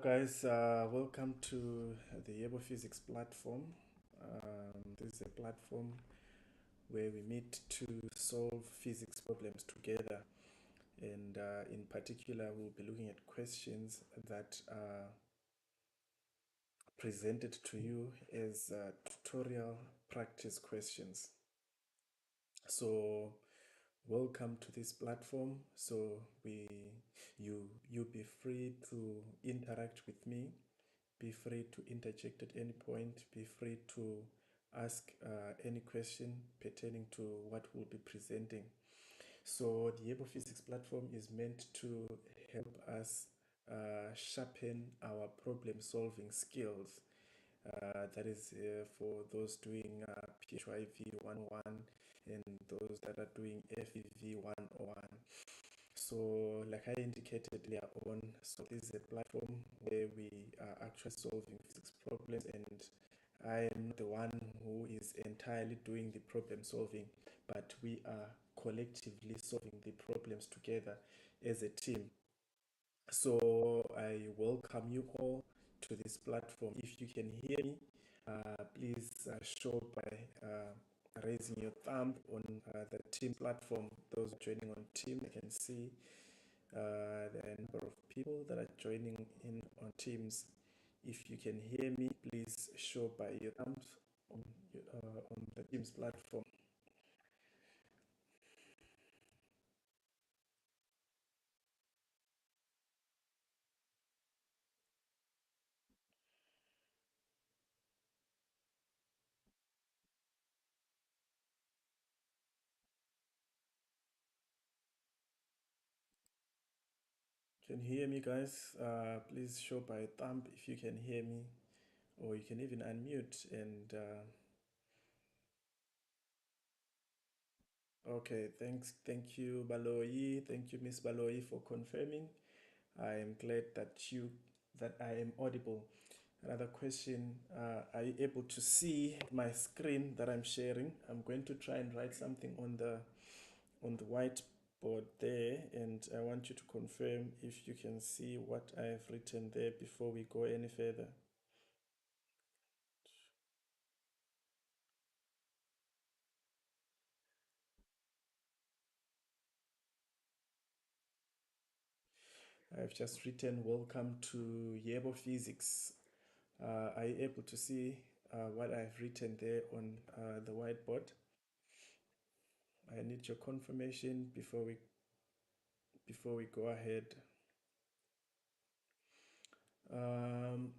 guys, welcome to the YeboPhysics platform. This is a platform where we meet to solve physics problems together, and in particular, we'll be looking at questions that are presented to you as tutorial practice questions. So, welcome to this platform. So, you be free to interact with me. Be free to interject at any point. Be free to ask any question pertaining to what we'll be presenting. So the YeboPhysics platform is meant to help us sharpen our problem solving skills. That is for those doing PHYV 101 and those that are doing FEV 101. So, like I indicated earlier on, so this is a platform where we are actually solving physics problems, and I am not the one who is entirely doing the problem solving, but we are collectively solving the problems together as a team. So, I welcome you all to this platform. If you can hear me, please show by raising your thumb on the team platform. Those joining on team, I can see the number of people that are joining in on Teams. If you can hear me, please show by your thumbs on the Teams platform. Can you hear me, guys? Please show by a thumb if you can hear me, or you can even unmute and. Okay, thank you, Baloyi. Thank you, Miss Baloyi, for confirming. I am glad that I am audible. Another question, are you able to see my screen that I'm sharing? I'm going to try and write something on the whiteboard there, and I want you to confirm if you can see what I've written there before we go any further. I've just written welcome to YeboPhysics. Are you able to see what I've written there on the whiteboard? I need your confirmation before we go ahead.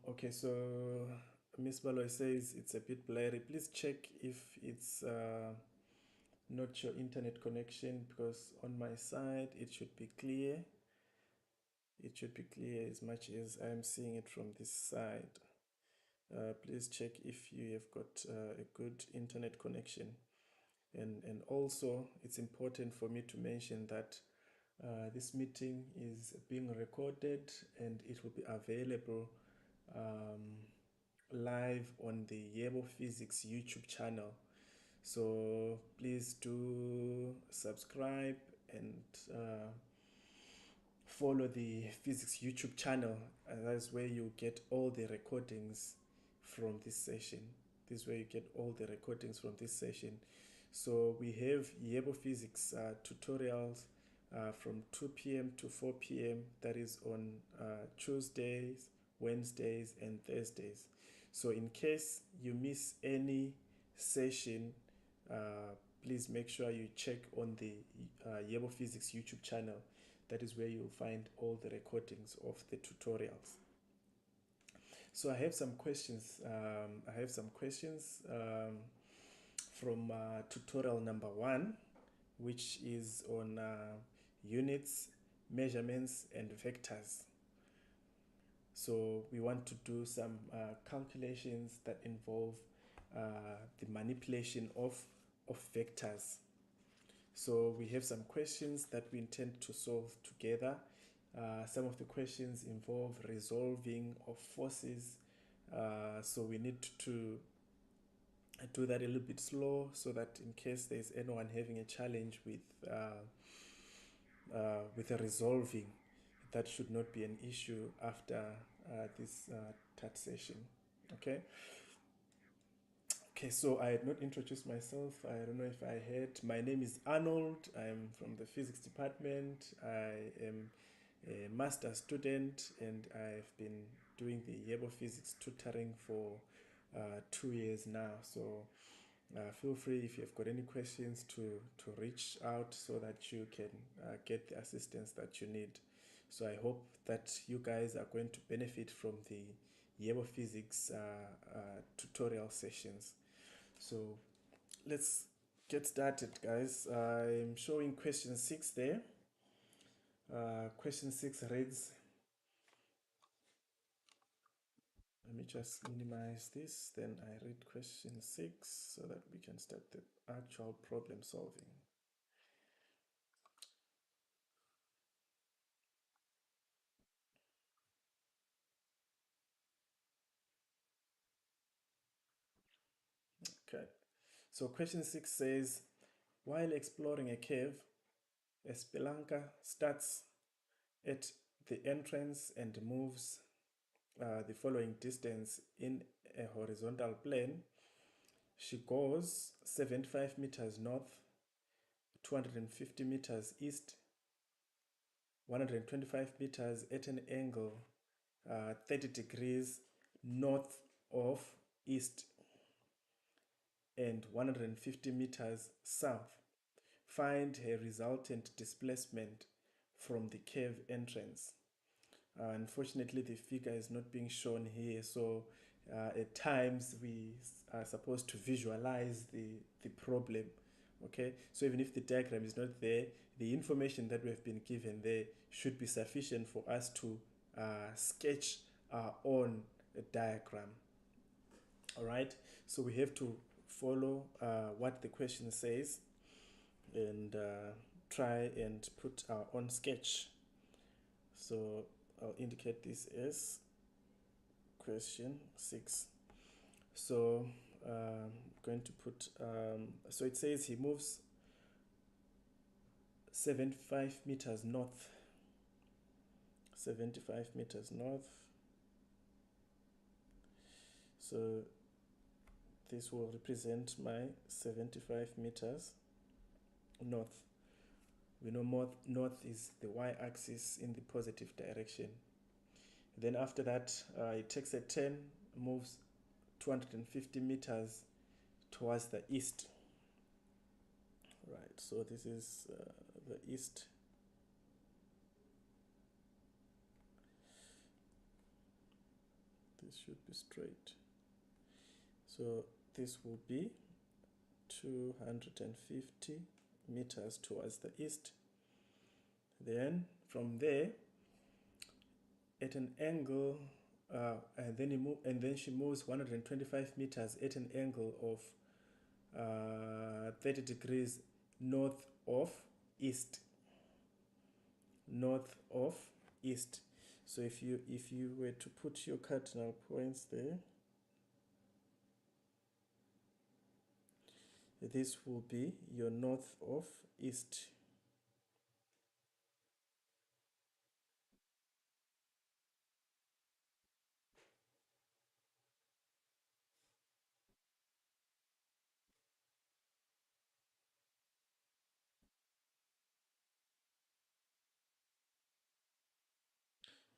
Okay, so Miss Baloy says it's a bit blurry. Please check if it's not your internet connection, because on my side it should be clear. It should be clear as much as I'm seeing it from this side. Please check if you have got a good internet connection. And also, it's important for me to mention that this meeting is being recorded and it will be available live on the YeboPhysics YouTube channel. So please do subscribe and follow the physics YouTube channel. And that's where you get all the recordings from this session. This is where you get all the recordings from this session. So we have YeboPhysics tutorials from 2 p.m. to 4 p.m. That is on Tuesdays, Wednesdays, and Thursdays. So in case you miss any session, please make sure you check on the YeboPhysics YouTube channel. That is where you'll find all the recordings of the tutorials. So I have some questions. From tutorial number 1, which is on units, measurements, and vectors. So we want to do some calculations that involve the manipulation of vectors. So we have some questions that we intend to solve together. Some of the questions involve resolving of forces. So we need to do that a little bit slow, so that in case there's anyone having a challenge with the resolving, that should not be an issue after this TAT session. Okay. Okay, so I had not introduced myself. I don't know if I had. My name is Arnold. I'm from the physics department. I am a master student and I've been doing the YeboPhysics tutoring for 2 years now. So feel free if you've got any questions to reach out so that you can get the assistance that you need. So I hope that you guys are going to benefit from the YeboPhysics tutorial sessions. So let's get started, guys. I'm showing question 6 there. Question 6 reads, let me just minimize this, then I read question 6 so that we can start the actual problem solving. Okay, so question 6 says, while exploring a cave, a spelunker starts at the entrance and moves the following distance in a horizontal plane. She goes 75 meters north, 250 meters east, 125 meters at an angle 30 degrees north of east, and 150 meters south. Find her resultant displacement from the cave entrance. Unfortunately, the figure is not being shown here, so at times we are supposed to visualize the problem. Okay, so even if the diagram is not there, the information that we have been given there should be sufficient for us to sketch our own diagram. All right, so we have to follow what the question says and try and put our own sketch. So I'll indicate this as question 6. So I'm going to put, so it says he moves 75 meters north, 75 meters north. So this will represent my 75 meters north. We know north is the y-axis in the positive direction. Then after that, it takes a turn, moves 250 meters towards the east. Right, so this is the east. This should be straight. So this will be 250 meters towards the east. Then from there, at an angle, and then she moves 125 meters at an angle of 30 degrees north of east. North of east. So if you were to put your cardinal points there, this will be your north of east.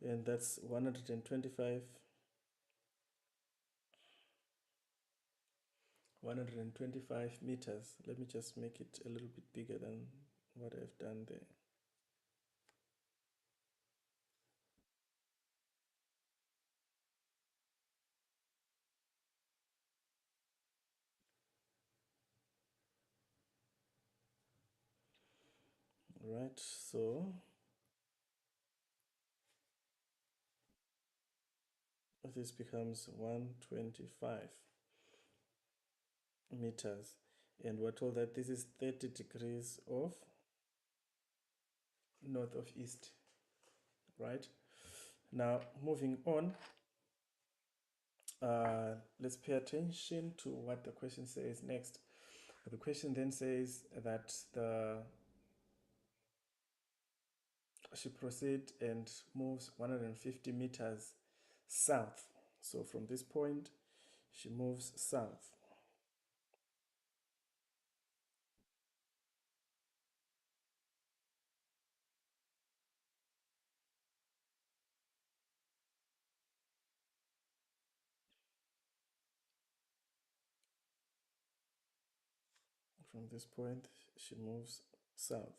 And that's 125 meters. Let me just make it a little bit bigger than what I've done there. Right, so this becomes 125 meters, and we're told that this is 30 degrees of north of east. Right, now moving on, let's pay attention to what the question says next. The question then says that she proceeds and moves 150 meters south. So from this point, she moves south. From this point, she moves south.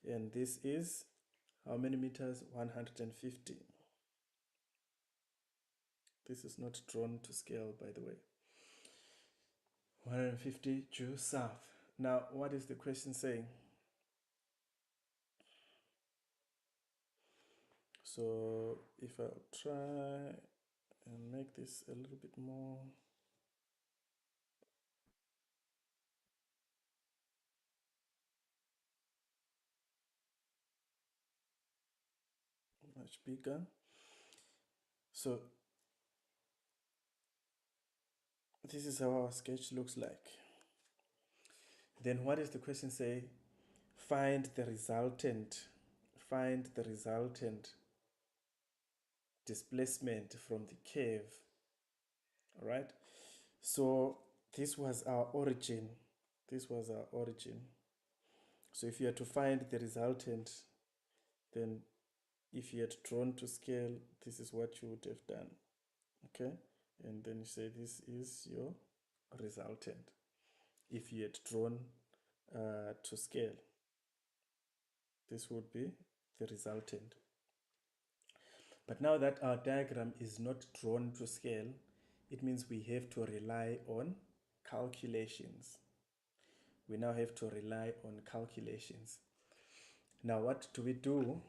And this is how many meters? 150. This is not drawn to scale, by the way. 150 due south. Now, what is the question saying? So, if I try and make this a little bit more much bigger. So, this is how our sketch looks like. Then, what does the question say? Find the resultant. Find the resultant displacement from the curve. All right. So this was our origin. This was our origin. So if you had to find the resultant, then if you had drawn to scale, this is what you would have done. Okay. And then you say this is your resultant. If you had drawn to scale, this would be the resultant. But now that our diagram is not drawn to scale, it means we have to rely on calculations. We now have to rely on calculations. Now, what do we do?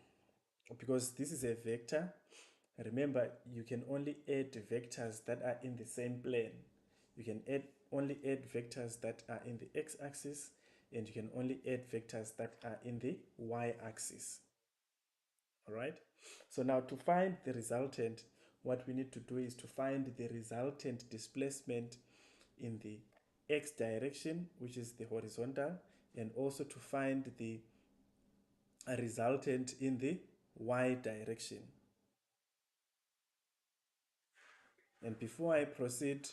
Because this is a vector, remember you can only add vectors that are in the same plane. You can only add vectors that are in the x-axis, and you can only add vectors that are in the y-axis. All right. So now to find the resultant, what we need to do is to find the resultant displacement in the x direction, which is the horizontal, and also to find the resultant in the y direction. And before I proceed,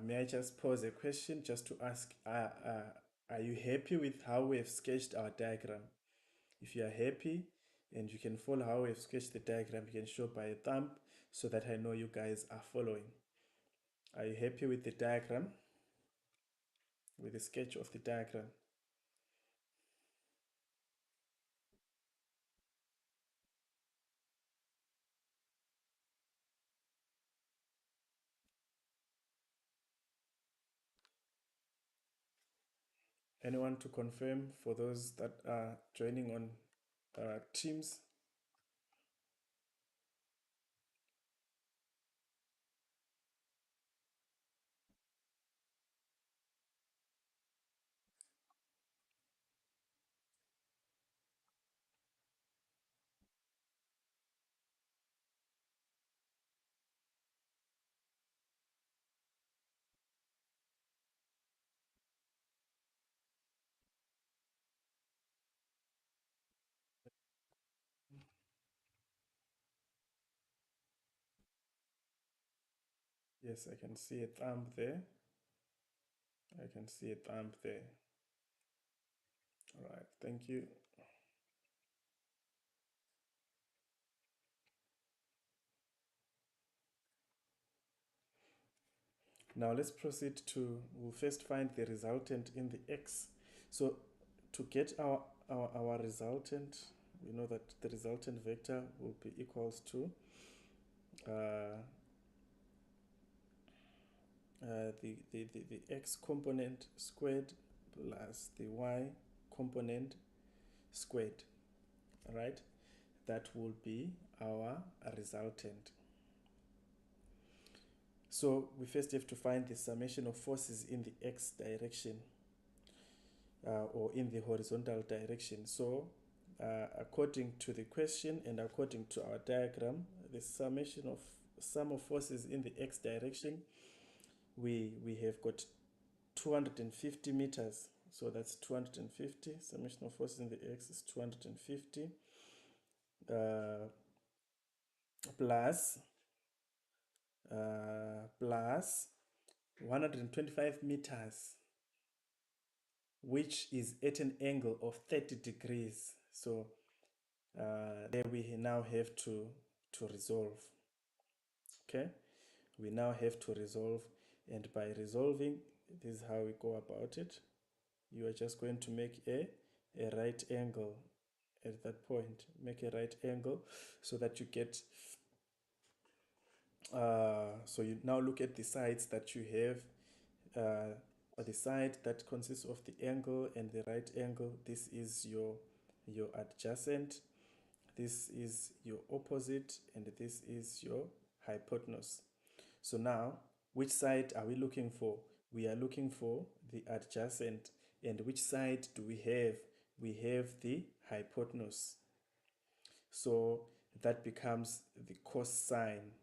may I just pose a question just to ask, are you happy with how we have sketched our diagram? If you are happy and you can follow how we have sketched the diagram, you can show by a thumb so that I know you guys are following. Are you happy with the diagram? With the sketch of the diagram? Anyone to confirm for those that are joining on Teams? Yes, I can see a thumb there. I can see a thumb there. All right, thank you. Now let's proceed to, we'll first find the resultant in the x. So to get our resultant, we know that the resultant vector will be equals to the x component squared plus the y component squared, right? That will be our resultant. So we first have to find the summation of forces in the x direction or in the horizontal direction. So according to the question and according to our diagram, the summation of sum of forces in the x direction, we have got 250 meters. So that's 250. Summation of forces in the x is 250 plus plus 125 meters, which is at an angle of 30 degrees. So there we now have to resolve. Okay, we now have to resolve, and by resolving, this is how we go about it. You are just going to make a right angle at that point. Make a right angle so that you get so you now look at the sides that you have, the side that consists of the angle and the right angle. This is your adjacent, this is your opposite, and this is your hypotenuse. So now, which side are we looking for? We are looking for the adjacent. And which side do we have? We have the hypotenuse. So that becomes the cosine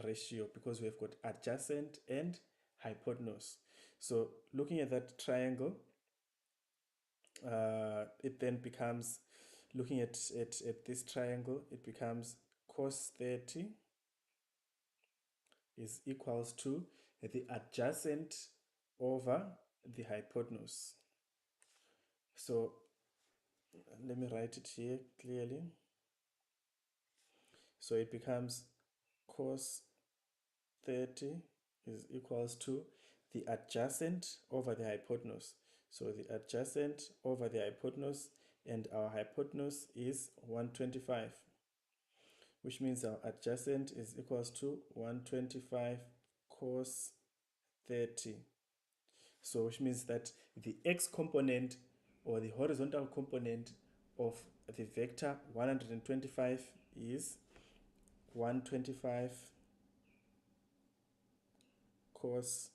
ratio, because we have got adjacent and hypotenuse. So looking at that triangle, it then becomes, looking at this triangle, it becomes cos 30 is equals to the adjacent over the hypotenuse. So let me write it here clearly. So it becomes cos 30 is equals to the adjacent over the hypotenuse. So the adjacent over the hypotenuse, and our hypotenuse is 125, which means our adjacent is equals to 125 cos 30. So which means that the x component, or the horizontal component, of the vector 125 is 125 cos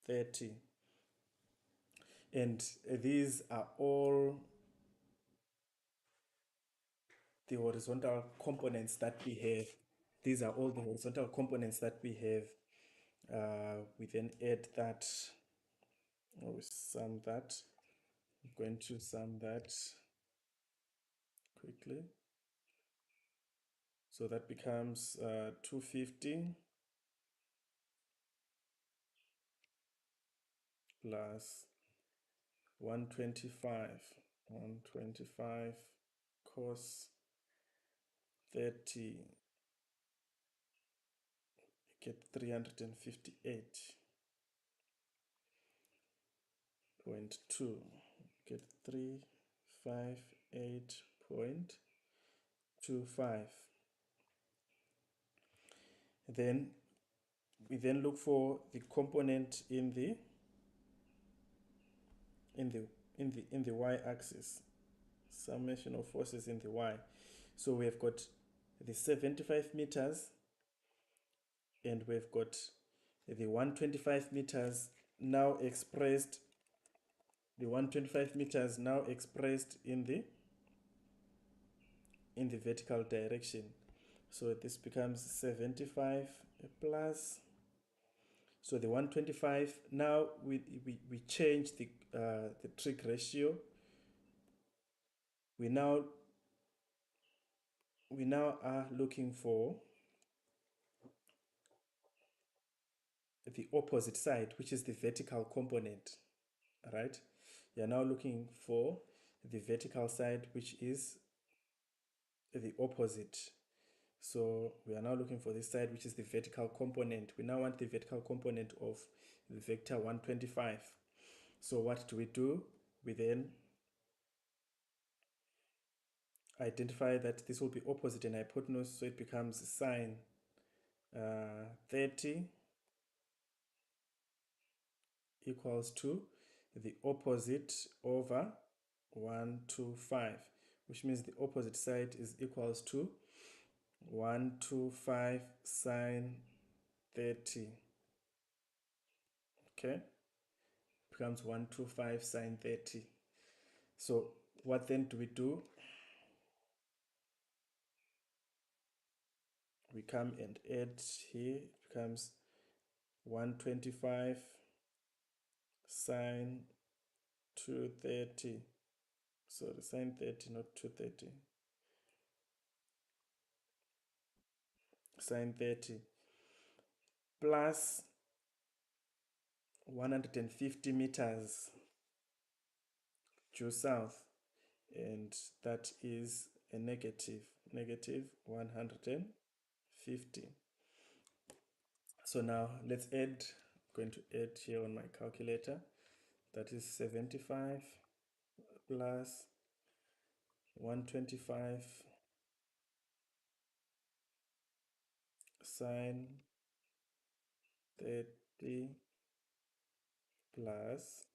30. And these are all the horizontal components that we have. These are all the horizontal components that we have. We then add that, or we sum that. I'm going to sum that quickly. So that becomes 250 plus 125 cos 30, you get 358.2, get 358.25. Then we then look for the component in the y-axis, summation of forces in the y. So we have got the 75 meters, and we've got the 125 meters now expressed, in the vertical direction. So this becomes 75 plus, so the 125, now we change the trig ratio. We now are looking for the opposite side, which is the vertical component, right? You are now looking for the vertical side, which is the opposite. So we are now looking for this side, which is the vertical component. We now want the vertical component of the vector 125. So what do? We then identify that this will be opposite and hypotenuse, so it becomes sine 30 equals to the opposite over 125, which means the opposite side is equals to 125 sine 30. Okay, becomes 125 sine 30. So what then do? We come and add here, it becomes 125 sine 230. Sorry, sine 30, not 230. sine 30 plus 150 meters due south, and that is a negative 150. So now let's add, I'm going to add here on my calculator. That is 75 plus 125 sine 30 plus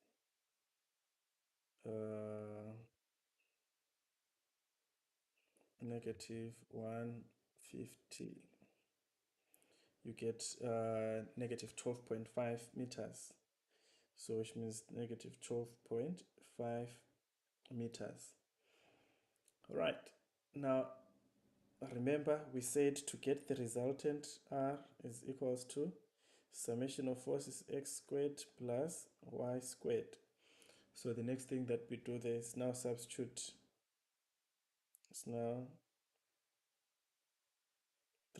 negative 150. You get negative 12.5 meters. So which means negative 12.5 meters. All right. Now remember we said to get the resultant R is equals to summation of forces x squared plus y squared. So the next thing that we do there is now substitute. It's now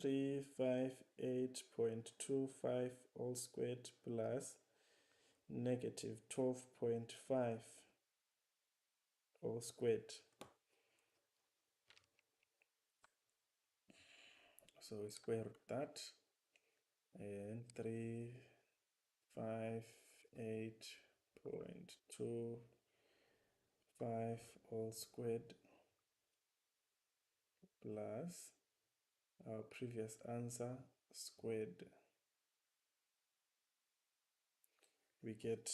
358.25 all squared plus negative 12.5 all squared. So we square root that, and 358.25 all squared plus our previous answer squared. We get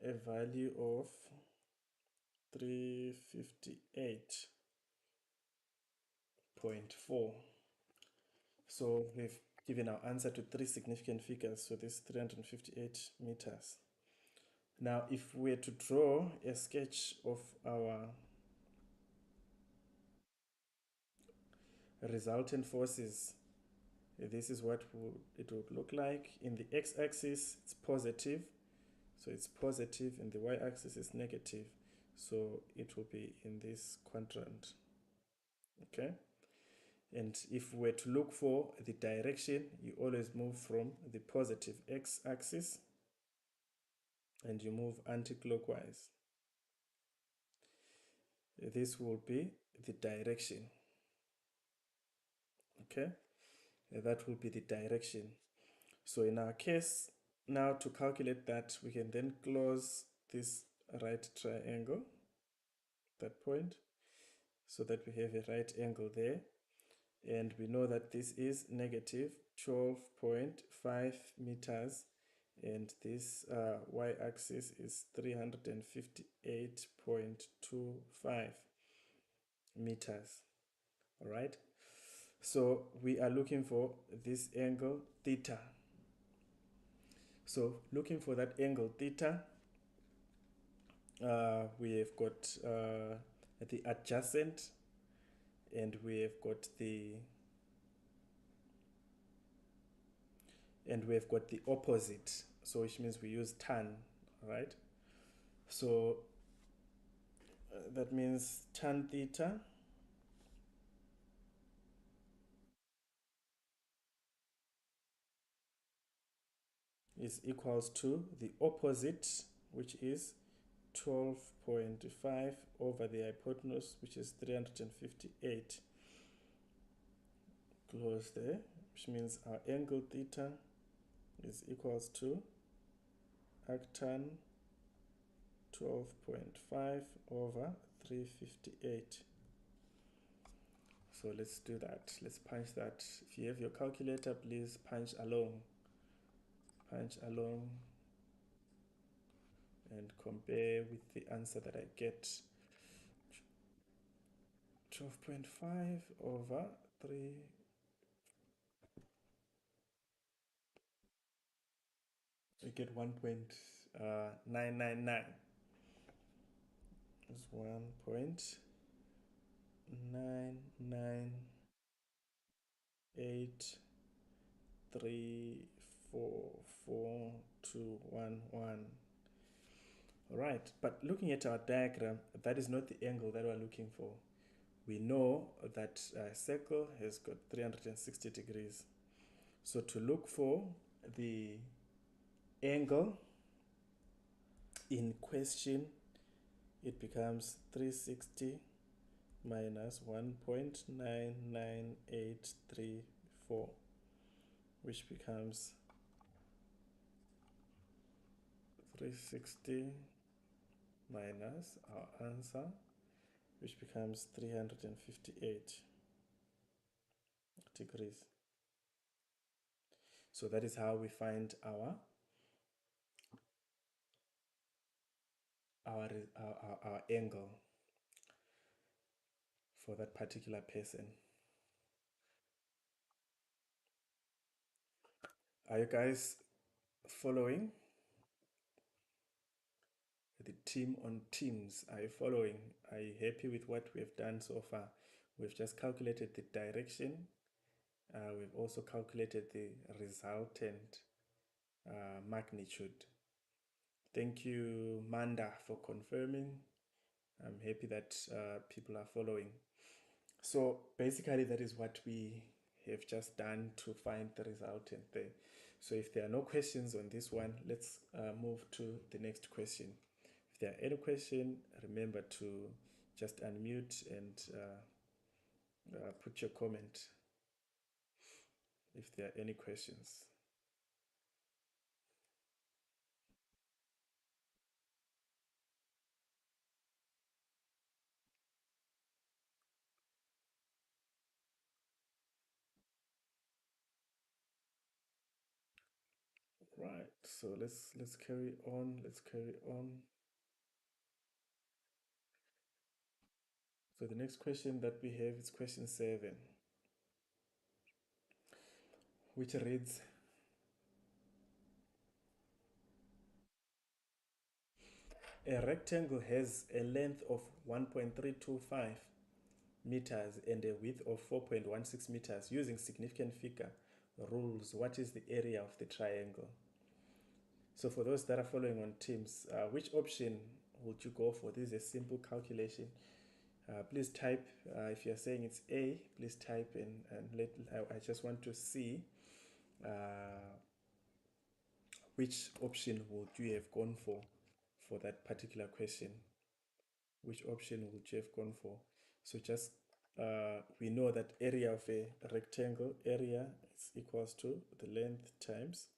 a value of 358.4. So we've given our answer to three significant figures, so this 358 meters. Now if we were to draw a sketch of our resultant forces, this is what it would look like. In the x-axis it's positive, so it's positive, and the y-axis is negative, so it will be in this quadrant. Okay, and if we were to look for the direction, you always move from the positive x-axis and you move anti-clockwise. This will be the direction. Okay, that will be the direction. So in our case, now to calculate that, we can then close this right triangle, that point, so that we have a right angle there. And we know that this is negative 12.5 meters, and this y-axis is 358.25 meters. All right. So we are looking for this angle theta. So looking for that angle theta, we have got the adjacent, and we have got the opposite. So which means we use tan, right? So that means tan theta is equals to the opposite, which is 12.5 over the hypotenuse, which is 358. Close there, which means our angle theta is equals to arctan 12.5 over 358. So let's do that. Let's punch that. If you have your calculator, please punch along. Punch along and compare with the answer that I get. 12.5 over 3. We get 1.999. It's 1.998344211. All right, but looking at our diagram, that is not the angle that we're looking for. we know that a circle has got 360 degrees. So to look for the angle in question, it becomes 360 minus 1.99834, which becomes 360 minus our answer, which becomes 358 degrees. So that is how we find our angle for that particular person. Are you guys following? The team on Teams, are you following? Are you happy with what we've done so far? We've just calculated the direction. We've also calculated the resultant magnitude. Thank you, Manda, for confirming. I'm happy that people are following. So basically, that is what we have just done to find the resultant there. So if there are no questions on this one, let's move to the next question. If there are any question, remember to just unmute and put your comment if there are any questions. Right, so let's carry on. Let's carry on. So the next question that we have is question 7, which reads, a rectangle has a length of 1.325 meters and a width of 4.16 meters. Using significant figure rules, what is the area of the triangle? So for those that are following on Teams, which option would you go for? This is a simple calculation. Please type, if you're saying it's A, please type and I just want to see which option would you have gone for that particular question. Which option would you have gone for? So just we know that area of a rectangle, area is equals to the length times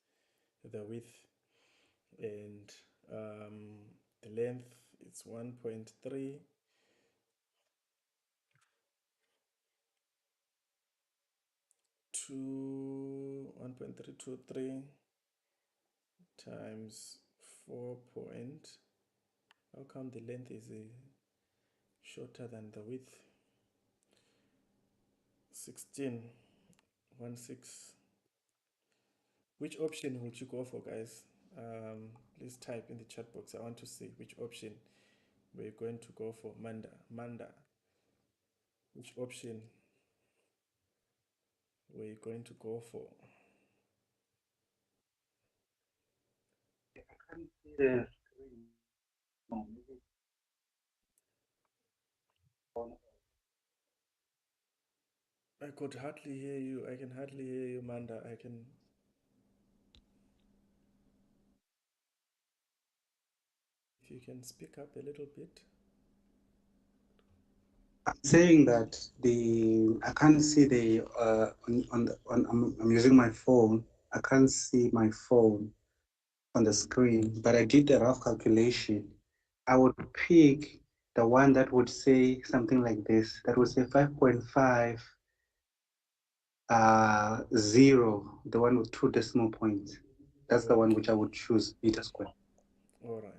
the width, and the length is 1.3 to 1.323 times 4 point. How come the length is shorter than the width? 16, 16. Which option would you go for, guys? Please type in the chat box. I want to see which option we're going to go for. Manda, which option we're going to go for? Yes. I could hardly hear you. I can hardly hear you, Manda. I can. If you can speak up a little bit. I'm saying that I can't see the I'm using my phone. I can't see my phone on the screen, but I did a rough calculation. I would pick the one that would say something like this. That would say 5.5 0, the one with 2 decimal points. That's the one which I would choose, beta square. All right.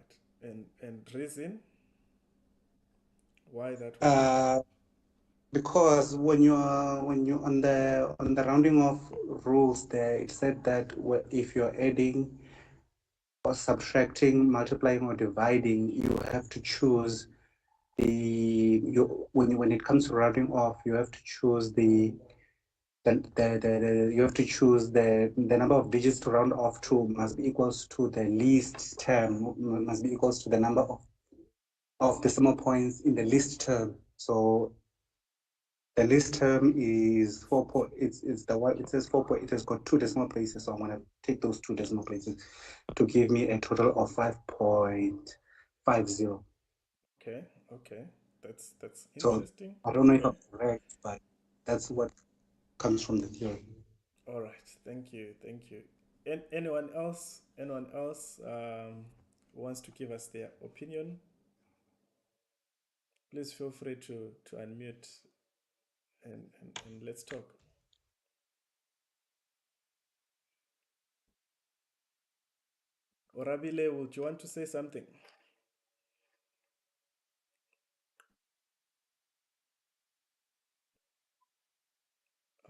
And reason why that one? Uh, because when you on the rounding off rules there, it said that if you're adding or subtracting, multiplying or dividing, you have to choose when it comes to rounding off, you have to choose you have to choose the number of digits to round off to must be equals to the least term, must be equals to the number of decimal points in the least term. So The least term is 4 point. It's the one. It says 4 point. It has got two decimal places, so I'm gonna take those two decimal places to give me a total of 5.50. Okay, okay. That's So interesting. I don't know if Okay. I'm correct, but that's what comes from the theory. All right. Thank you. Thank you. And anyone else? Anyone else wants to give us their opinion? Please feel free to unmute and let's talk. Orabile, would you want to say something?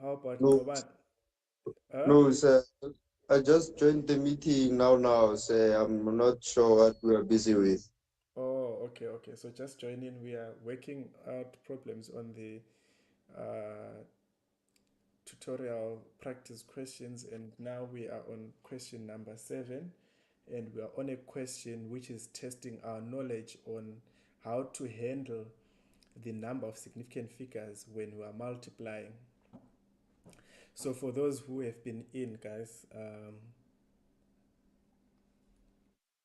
How about No, Ngoban? Huh? no, sir. I just joined the meeting now, sir. I'm not sure what we are busy with. Oh, okay, okay. So just join in. We are working out problems on the uh, tutorial practice questions, and now we are on question number 7, and we are on a question which is testing our knowledge on how to handle the number of significant figures when we are multiplying. So for those who have been in, guys,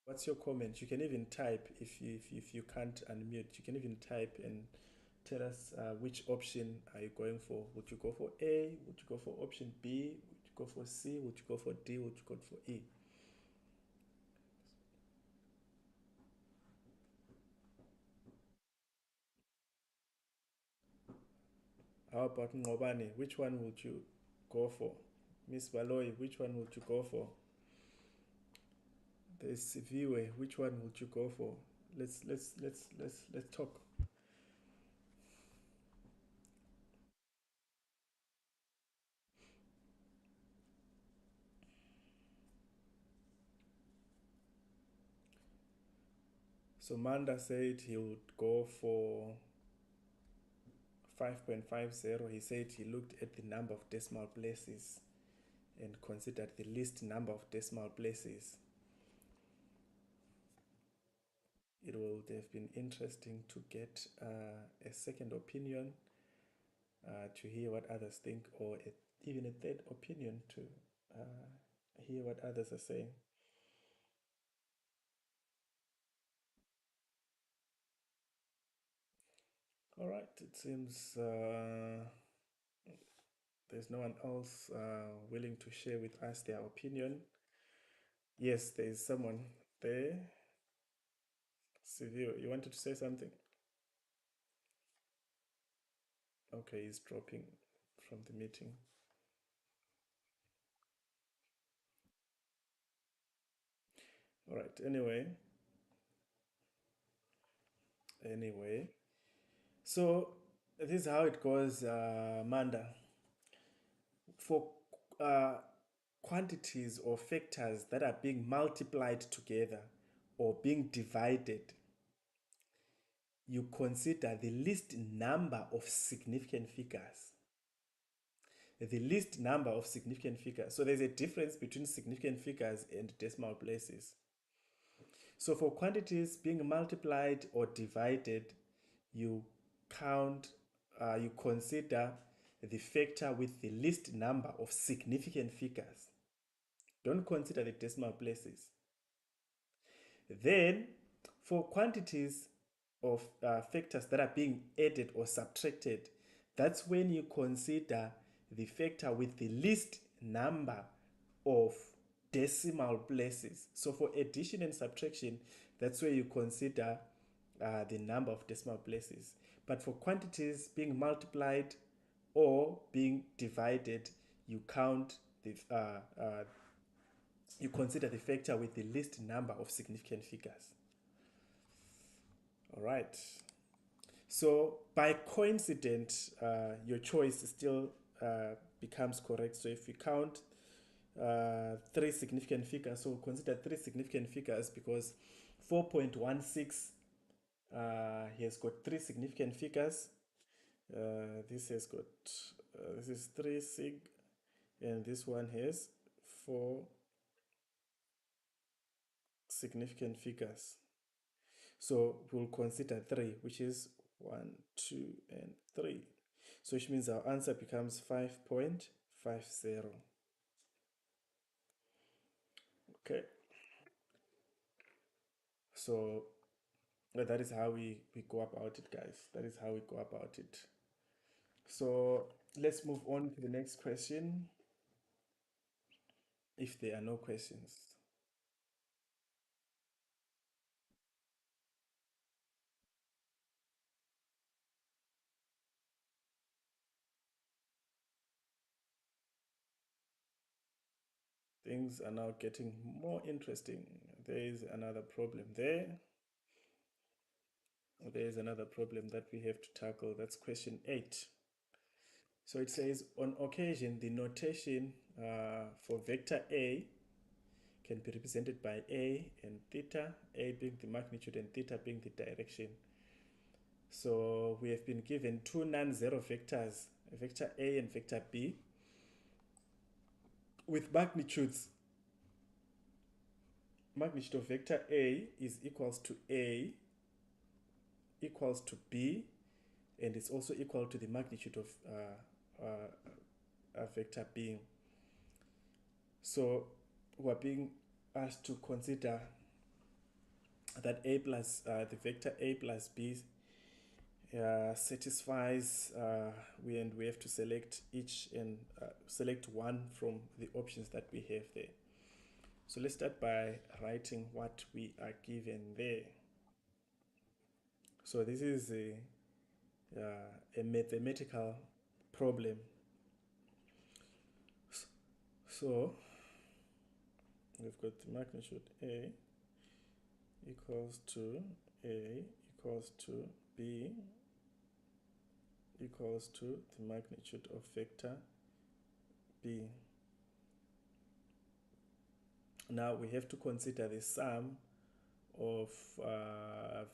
what's your comment? You can even type if you can't unmute. You can even type and tell us which option are you going for. Would you go for A? Would you go for option B? Would you go for C? Would you go for D? Would you go for E? How about Ngobani? Which one would you go for? Miss Baloy, which one would you go for? There's Viwe, which one would you go for? Let's talk. So Manda said he would go for 5.50. He said he looked at the number of decimal places and considered the least number of decimal places. It would have been interesting to get a second opinion, to hear what others think, or even a third opinion to hear what others are saying. All right, it seems there's no one else willing to share with us their opinion. Yes, there is someone there. Silvio, you wanted to say something? Okay, he's dropping from the meeting. All right, anyway. So this is how it goes, Manda. For uh, quantities or factors that are being multiplied together or being divided, you consider the least number of significant figures. The least number of significant figures. So there's a difference between significant figures and decimal places. So for quantities being multiplied or divided, you count, you consider the factor with the least number of significant figures. Don't consider the decimal places. Then, for quantities of factors that are being added or subtracted, that's when you consider the factor with the least number of decimal places. So for addition and subtraction, that's where you consider the number of decimal places. But for quantities being multiplied or being divided, you count you consider the factor with the least number of significant figures. All right. So by coincidence, your choice still becomes correct. So if we count three significant figures, so consider three significant figures because 4.16 he has got three significant figures. This has got this is three sig, and this one has four significant figures. So we'll consider three, which is 1, 2, and 3. So which means our answer becomes 5.50. Okay. So that is how we go about it, guys. That is how we go about it. So let's move on to the next question. If there are no questions. Things are now getting more interesting. There is another problem there. There is another problem that we have to tackle. That's question 8. So it says, on occasion, the notation for vector A can be represented by A and theta, A being the magnitude and theta being the direction. So we have been given two non-zero vectors, vector A and vector B, with magnitudes. Magnitude of vector A is equals to A equals to B, and it's also equal to the magnitude of vector B. So we're being asked to consider that A plus the vector A plus B satisfies and we have to select each and select one from the options that we have there. So let's start by writing what we are given there. So this is a mathematical problem. So we've got the magnitude A equals to A equals to B equals to the magnitude of vector B. Now we have to consider the sum of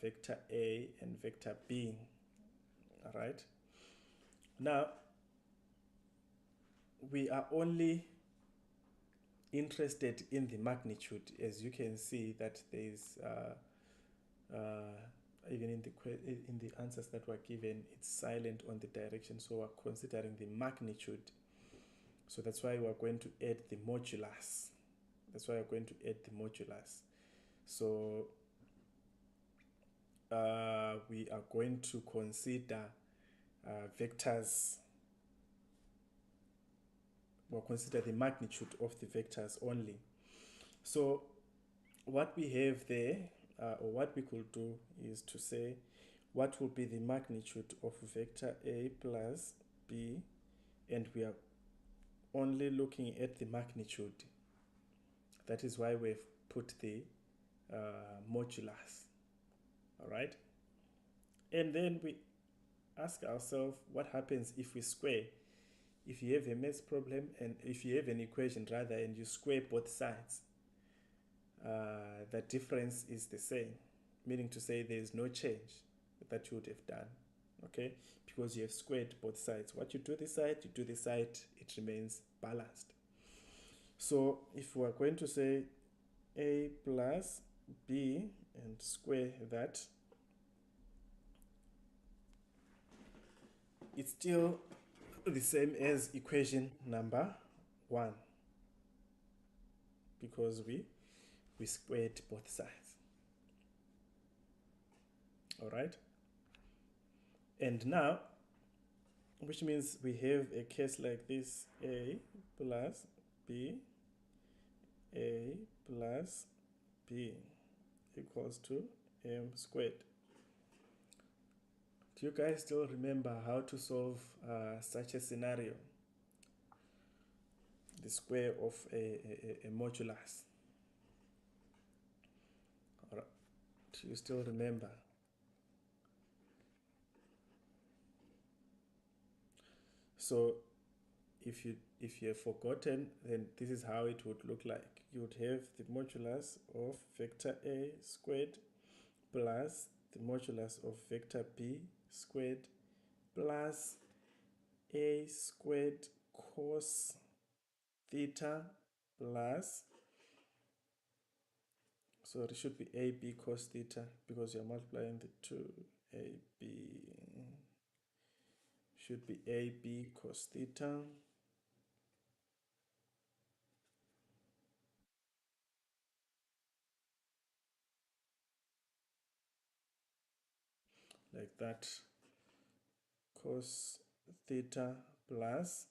vector A and vector B. All right. Now we are only interested in the magnitude. As you can see that there is even in the answers that were given, it's silent on the direction, so we're considering the magnitude. So that's why we're going to add the modulus. That's why we're going to add the modulus. So we are going to consider vectors. We'll consider the magnitude of the vectors only. So what we have there, or what we could do, is to say what will be the magnitude of vector A plus B, and we are only looking at the magnitude. That is why we've put the modulus. All right. And then we ask ourselves what happens if we square. If you have a math problem and if you have an equation rather and you square both sides, the difference is the same, meaning to say there is no change that you would have done, okay, because you have squared both sides. What you do this side, you do this side, it remains balanced. So if we are going to say A plus B and square that, it's still the same as equation number 1 because we squared both sides. All right. And now, which means we have a case like this: A plus B, A plus B equals to M squared. Do you guys still remember how to solve such a scenario? The square of a modulus. All right. Do you still remember? So if you have forgotten, then this is how it would look like. You would have the modulus of vector A squared plus the modulus of vector B squared plus A squared cos theta plus, so it should be AB cos theta because you're multiplying the two. AB should be AB cos theta like that, cos theta plus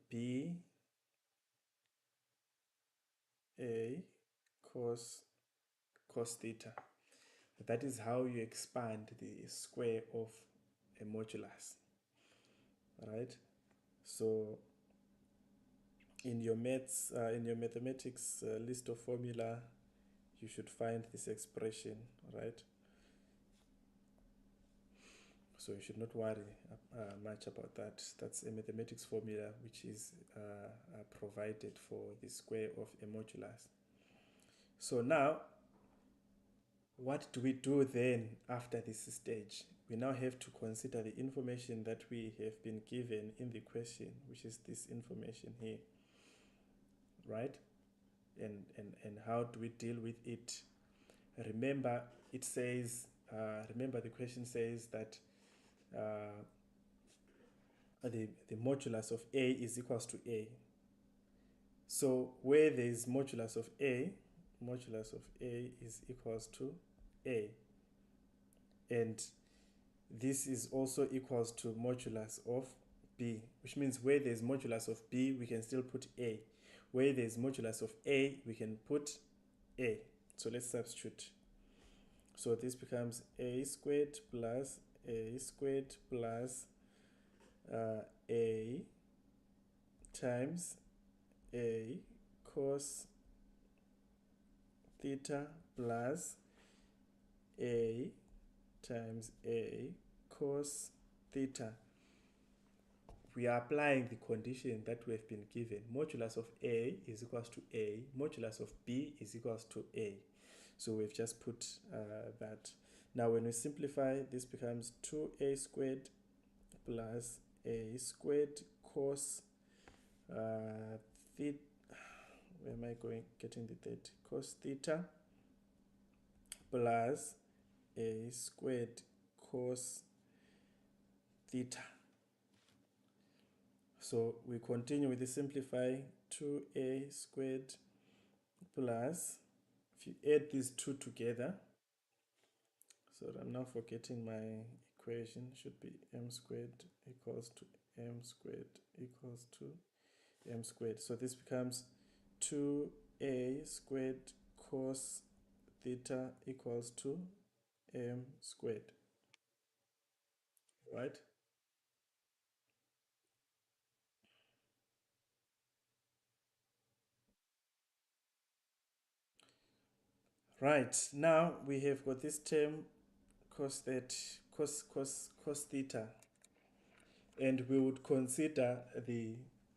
B A cos theta. That is how you expand the square of a modulus, right? So in your mathematics list of formula, you should find this expression, right? So you should not worry much about that. That's a mathematics formula which is provided for the square of a modulus. So now, what do we do then after this stage? We now have to consider the information that we have been given in the question, which is this information here, right? And how do we deal with it? Remember, it says, remember the question says that the modulus of A is equals to A. So where there is modulus of A is equals to A. And this is also equals to modulus of B, which means where there's modulus of B, we can still put A. Where there's modulus of A, we can put A. So let's substitute. So this becomes A squared plus A squared plus A times A cos theta plus A times A cos theta. We are applying the condition that we have been given. Modulus of A is equals to A. Modulus of B is equals to A. So we've just put that. Now when we simplify, this becomes 2A squared plus A squared cos theta. Where am I going? Getting the theta? Cos theta plus A squared cos theta. So we continue with the simplify. 2A squared plus, if you add these two together, so I'm now forgetting my equation, should be m squared equals to m squared equals to m squared. So this becomes 2A squared cos theta equals to m squared, right? Right, now we have got this term cos theta, and we would consider the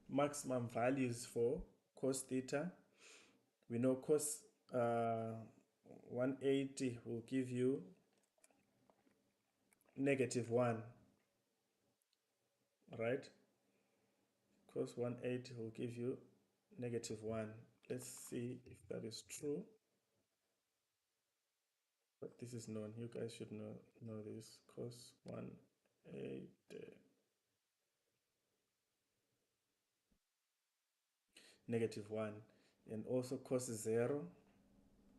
maximum values for cos theta. We know cos 180 will give you -1, right? Cos 180 will give you -1. Let's see if that is true. But this is known. You guys should know this. Cos 180 -1, and also cos 0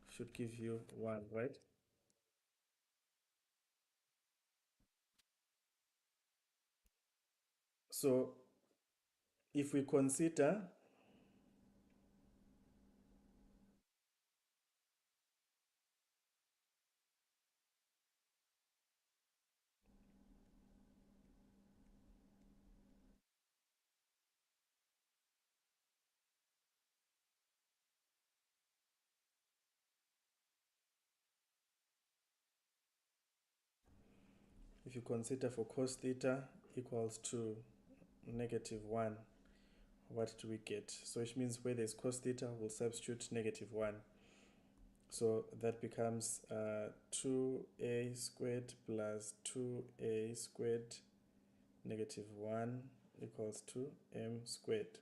should give you 1, right? So if we consider for cos theta equals to -1, what do we get? So which means where there's cos theta, we'll substitute -1. So that becomes 2A squared plus 2A squared -1 equals to m squared.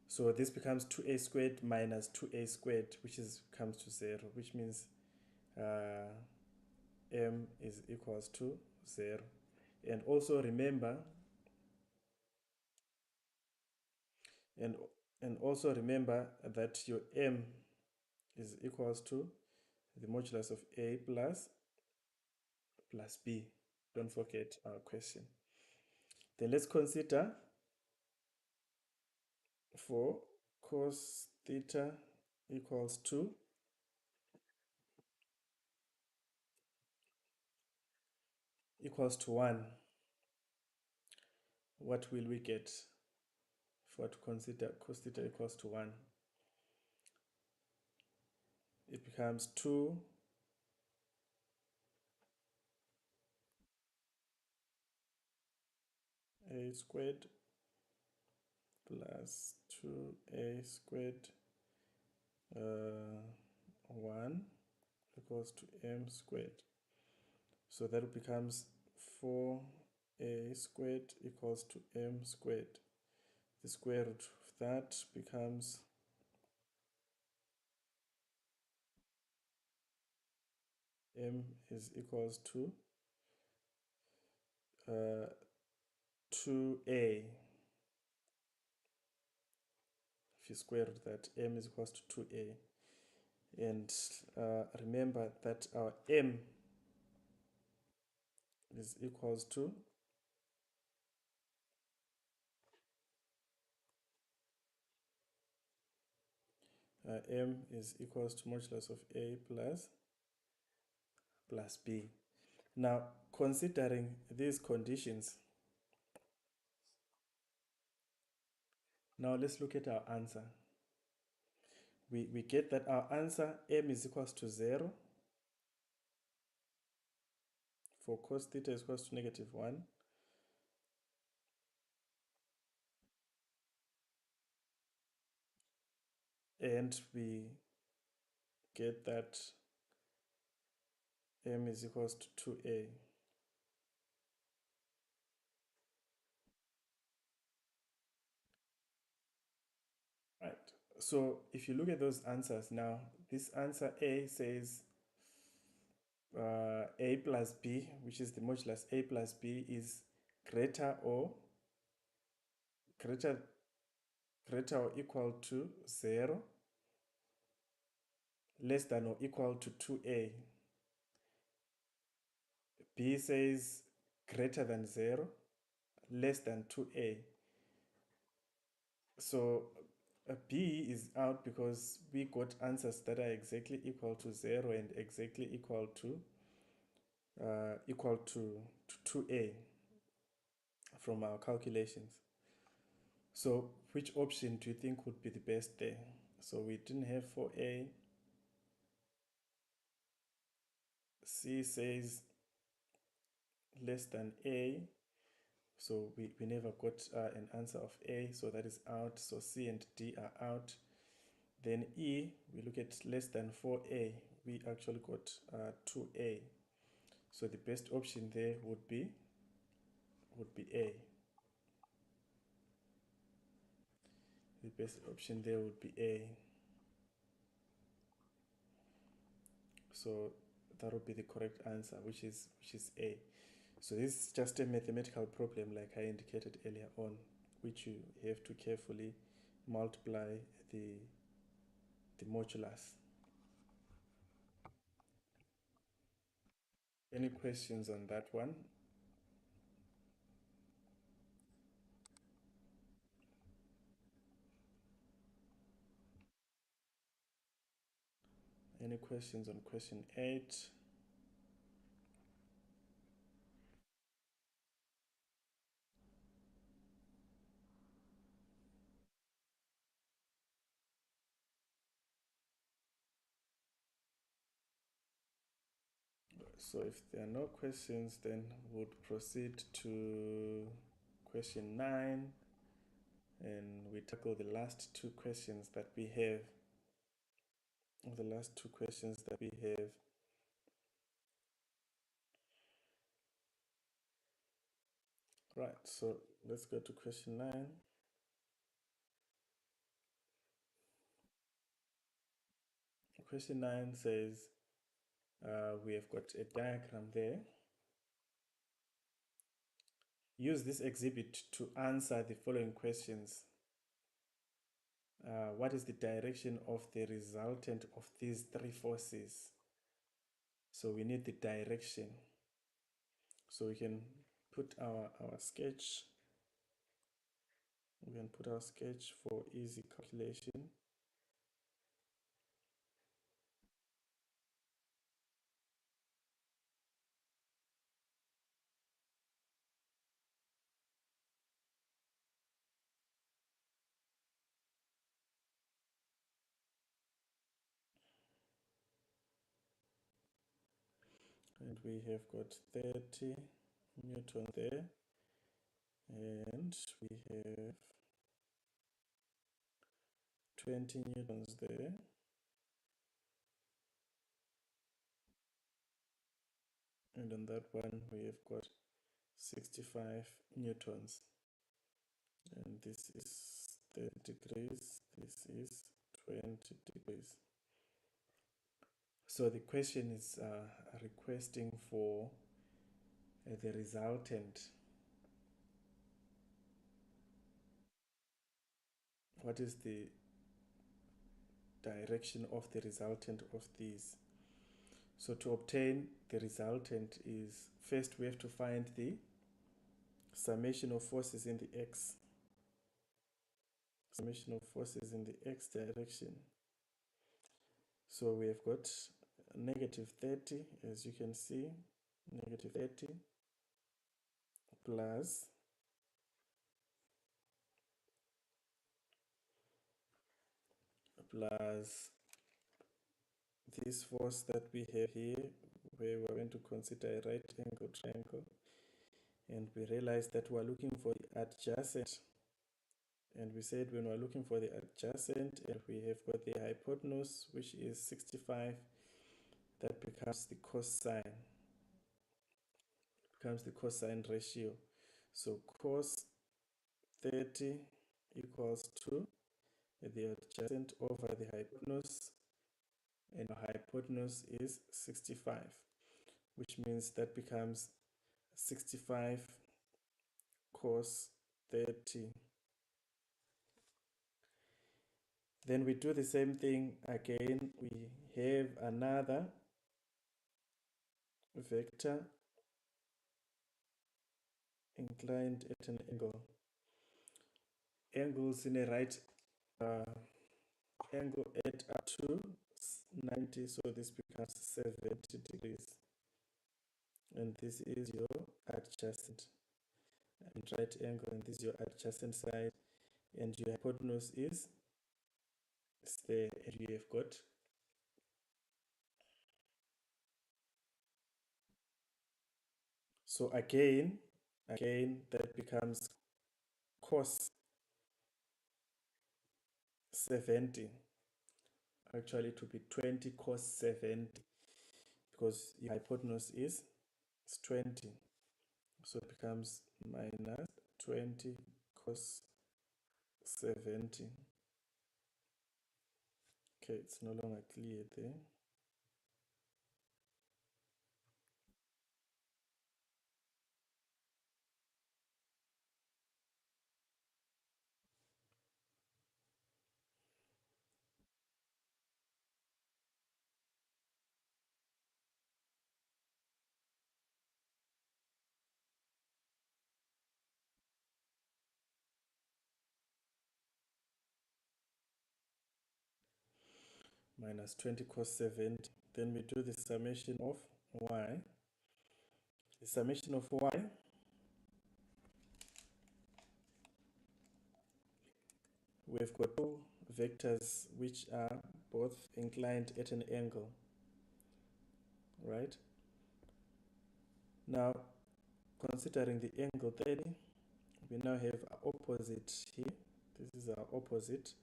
So this becomes 2A squared minus 2A squared, which comes to 0, which means m is equals to 0. And also remember, and also remember that your m is equals to the modulus of a plus b. Don't forget our question. Then let's consider for cos theta equals to equals to 1. What will we get for to consider cos theta equals to 1? It becomes 2 a squared plus 2a squared 1 equals to m squared. So that becomes 4a squared equals to m squared. The square root of that becomes m is equals to 2a. If you square root that, m is equals to 2a. And remember that our m is equals to m is equals to modulus of a plus b. Now, considering these conditions, now let's look at our answer. We get that our answer m is equals to 0 for cos theta is equals to -1. And we get that m is equals to 2a. Right. So if you look at those answers now, this answer A says a plus b, which is the modulus a plus b, is greater or equal to 0, less than or equal to 2a. B says greater than 0, less than 2a. So B is out because we got answers that are exactly equal to 0 and exactly equal to 2a from our calculations. So which option do you think would be the best there? So we didn't have 4a. C says less than a. So we never got an answer of a, so that is out. So C and D are out. Then E, we look at less than 4a. We actually got 2a. So the best option there would be A. The best option there would be A. So that would be the correct answer, which is A. So this is just a mathematical problem like I indicated earlier on, which you have to carefully multiply the modulus. Any questions on that one? Any questions on question 8? So if there are no questions, then we'll proceed to question 9, and we tackle the last two questions that we have. Right, so let's go to question 9. Question 9 says we have got a diagram there use this exhibit to answer the following questions. What is the direction of the resultant of these three forces? So we need the direction. So we can put our sketch. We can put our sketch for easy calculation. And we have got 30 Newton there. And we have 20 newtons there. And on that one, we have got 65 newtons. And this is 30 degrees. This is 20 degrees. So the question is requesting for the resultant. What is the direction of the resultant of these? So to obtain the resultant is, first we have to find the summation of forces in the x. Summation of forces in the x direction. So we have got negative 30, as you can see, negative 30 plus this force that we have here, where we're going to consider a right angle triangle, and we realize that we're looking for the adjacent, and we said when we're looking for the adjacent and we have got the hypotenuse, which is 65, that becomes the cosine ratio. So cos 30 equals to the adjacent over the hypotenuse, and our hypotenuse is 65, which means that becomes 65 cos 30. Then we do the same thing again. We have another vector inclined at an angle. Angles in a right angle add up to 90, so this becomes 70 degrees. And this is your adjacent. And right angle, and this is your adjacent side. And your hypotenuse is there, and you have got so again that becomes cos 70, actually to be 20 cos 70, because your hypotenuse is 20, so it becomes minus 20 cos 70. Okay, it's no longer clear there. Minus 20 cos 70. Then we do the summation of y. The summation of y we've got two vectors which are both inclined at an angle, right? Now, considering the angle 30, we now have our opposite here. This is our opposite,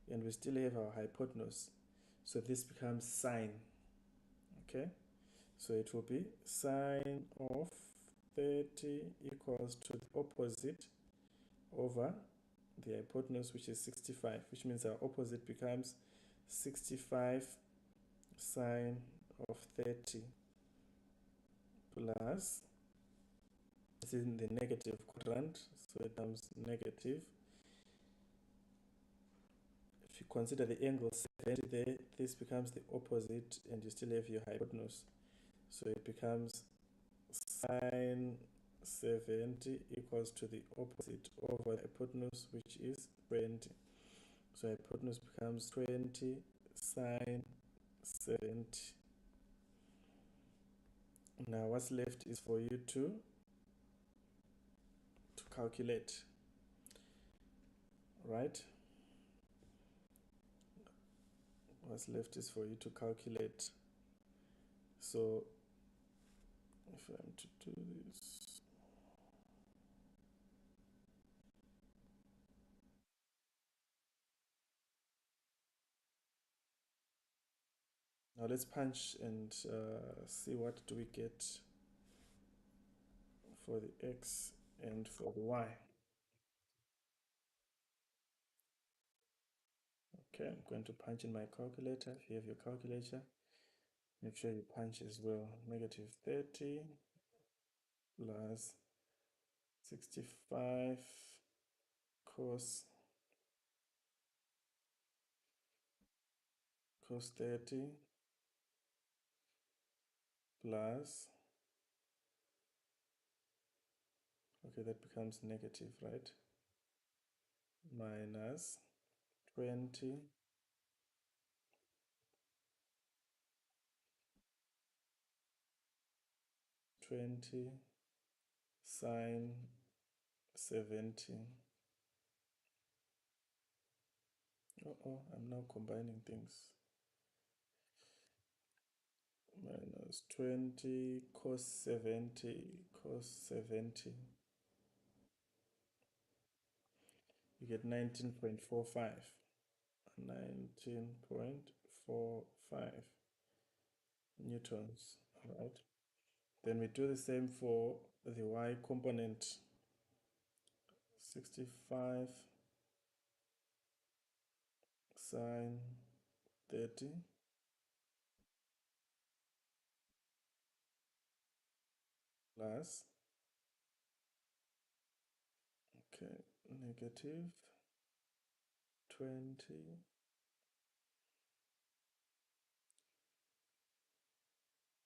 and we still have our hypotenuse. So this becomes sine, okay? So it will be sine of 30 equals to the opposite over the hypotenuse, which is 65, which means our opposite becomes 65 sine of 30 plus it's in the negative quadrant, so it becomes negative. If you consider the angle 70 there, this becomes the opposite, and you still have your hypotenuse. So it becomes sine 70 equals to the opposite over the hypotenuse, which is 20. So hypotenuse becomes 20 sine 70. Now what's left is for you to calculate, right? What's left is for you to calculate. So if I'm to do this, now let's punch and see what do we get for the x and for the y. Okay, I'm going to punch in my calculator. If you have your calculator, make sure you punch as well. Negative 30 plus 65 cos 30 plus, okay, that becomes negative, right? Minus 20 sine 70. I'm now combining things. Minus 20 cos 70 cos 70. You get 19.45. 19.45 newtons. All right. Then we do the same for the y component. 65 sine 30 plus, okay, negative 20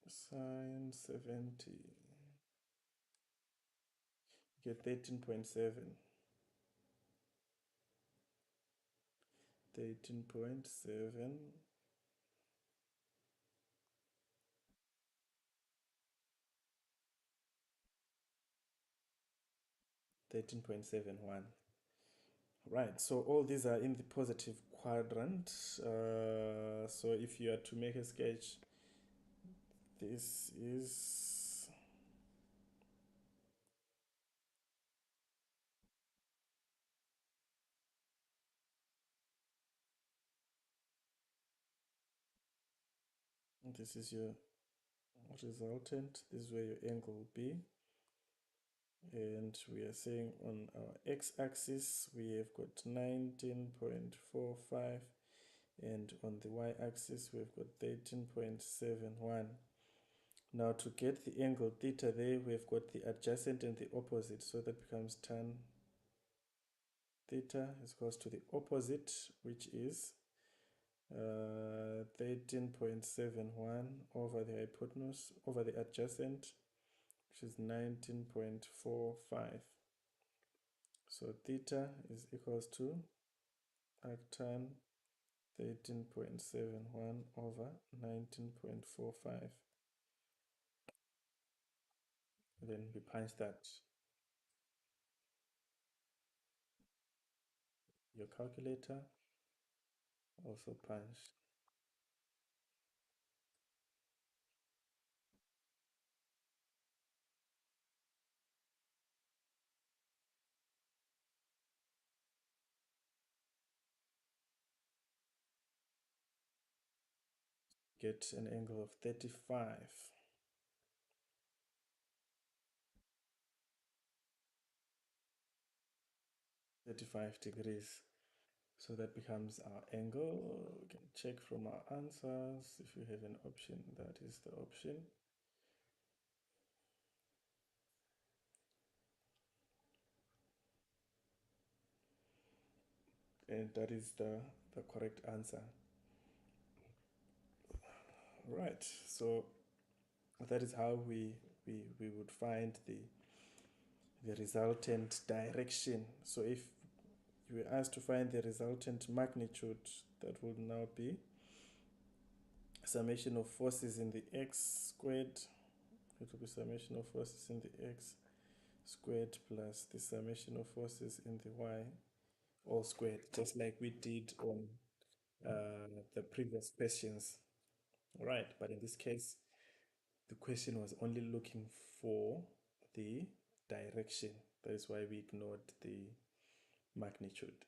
sine 70. You get 13.7. 13.7 13.71. Right, so all these are in the positive quadrant. So if you are to make a sketch, this is your resultant. This is where your angle will be. And we are saying on our x-axis we have got 19.45, and on the y-axis we've got 13.71. Now to get the angle theta there, we've got the adjacent and the opposite, so that becomes tan theta is equals to the opposite, which is 13.71 over the hypotenuse over the adjacent, which is 19.45. So theta is equals to arctan 13.71 over 19.45. Then we punch that. Your calculator also punch. Get an angle of 35. 35 degrees. So that becomes our angle. We can check from our answers if you have an option. That is the option. and that is the correct answer. Right, so that is how we would find the resultant direction. So if you were asked to find the resultant magnitude, that would now be summation of forces in the x squared. It will be summation of forces in the x squared plus the summation of forces in the y all squared, just like we did on the previous questions. All right, but in this case, the question was only looking for the direction. That is why we ignored the magnitude.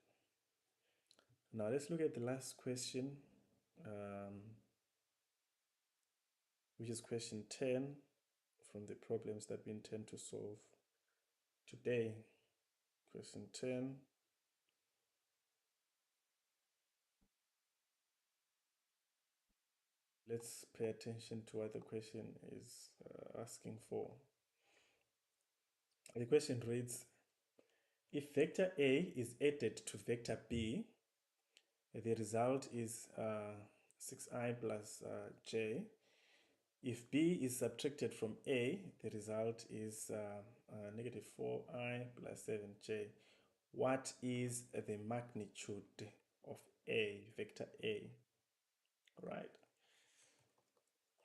Now let's look at the last question, which is question 10 from the problems that we intend to solve today. Question 10. Let's pay attention to what the question is asking for. The question reads, if vector A is added to vector B, the result is 6i plus j. If B is subtracted from A, the result is negative 4i plus 7j. What is the magnitude of A, vector A? Right.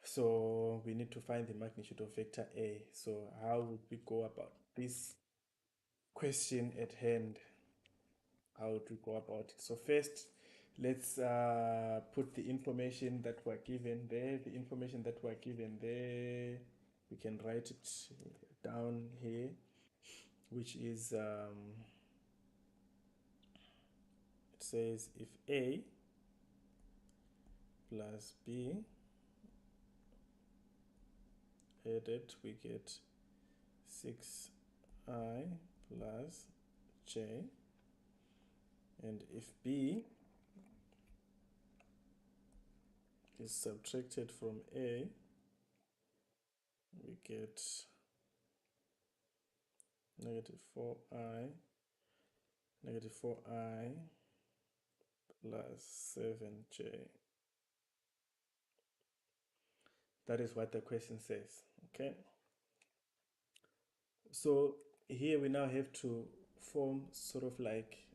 So we need to find the magnitude of vector A. So how would we go about this question at hand? How would we go about it? So first, let's put the information that we're given there. The information that we're given there, we can write it down here, which is, it says if A plus B added, we get 6i plus j. And if B is subtracted from A, we get negative 4i plus 7j. That is what the question says, okay? So here we now have to form sort of like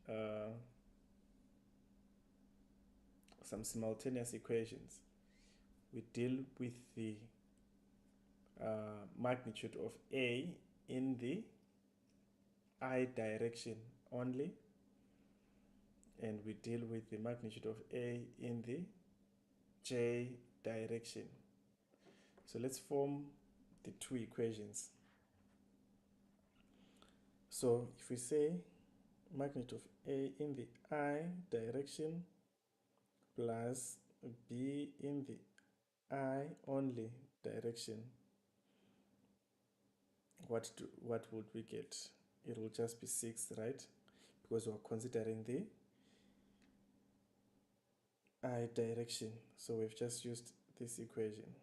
some simultaneous equations. We deal with the magnitude of A in the I direction only, and we deal with the magnitude of A in the J direction. So let's form the two equations. So if we say magnitude of A in the I direction plus B in the I only direction, what would we get? It will just be 6, right? Because we're considering the I direction. So we've just used this equation,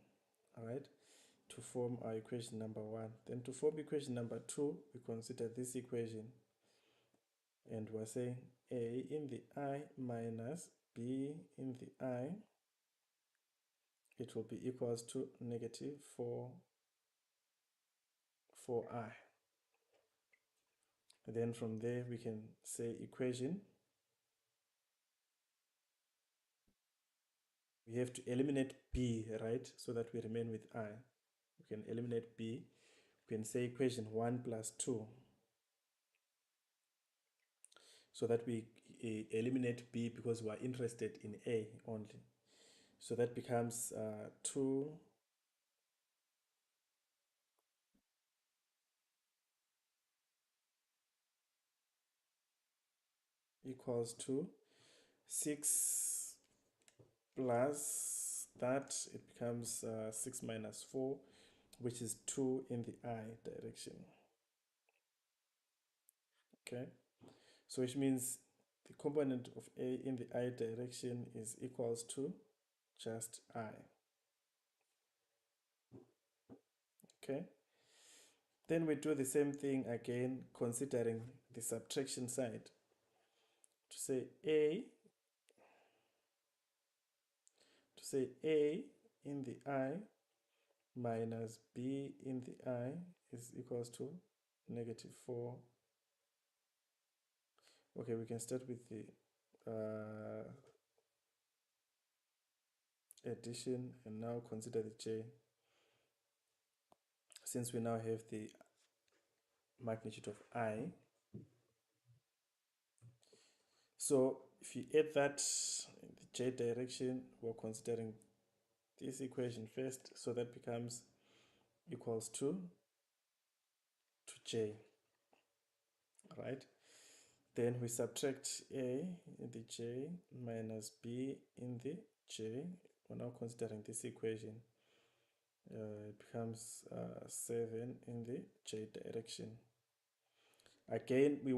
all right, to form our equation number 1. Then to form equation number 2, we consider this equation, and we're saying A in the I minus B in the I, it will be equals to negative 4i. Then from there we can say equation. We have to eliminate B, right? So that we remain with I. We can eliminate B. We can say equation 1 plus 2. So that we eliminate B because we are interested in A only. So that becomes 2 equals to 6 plus that, it becomes 6 minus 4, which is 2 in the I direction. Okay, so which means the component of A in the I direction is equals to just I. Okay, then we do the same thing again, considering the subtraction side. A in the I minus B in the I is equals to -4. Okay, we can start with the addition and now consider the J, since we now have the magnitude of I. So if you add that in the J direction, we're considering this equation first, so that becomes equals to J, right? Then we subtract A in the J minus B in the J. We're now considering this equation. It becomes 7 in the J direction. Again, we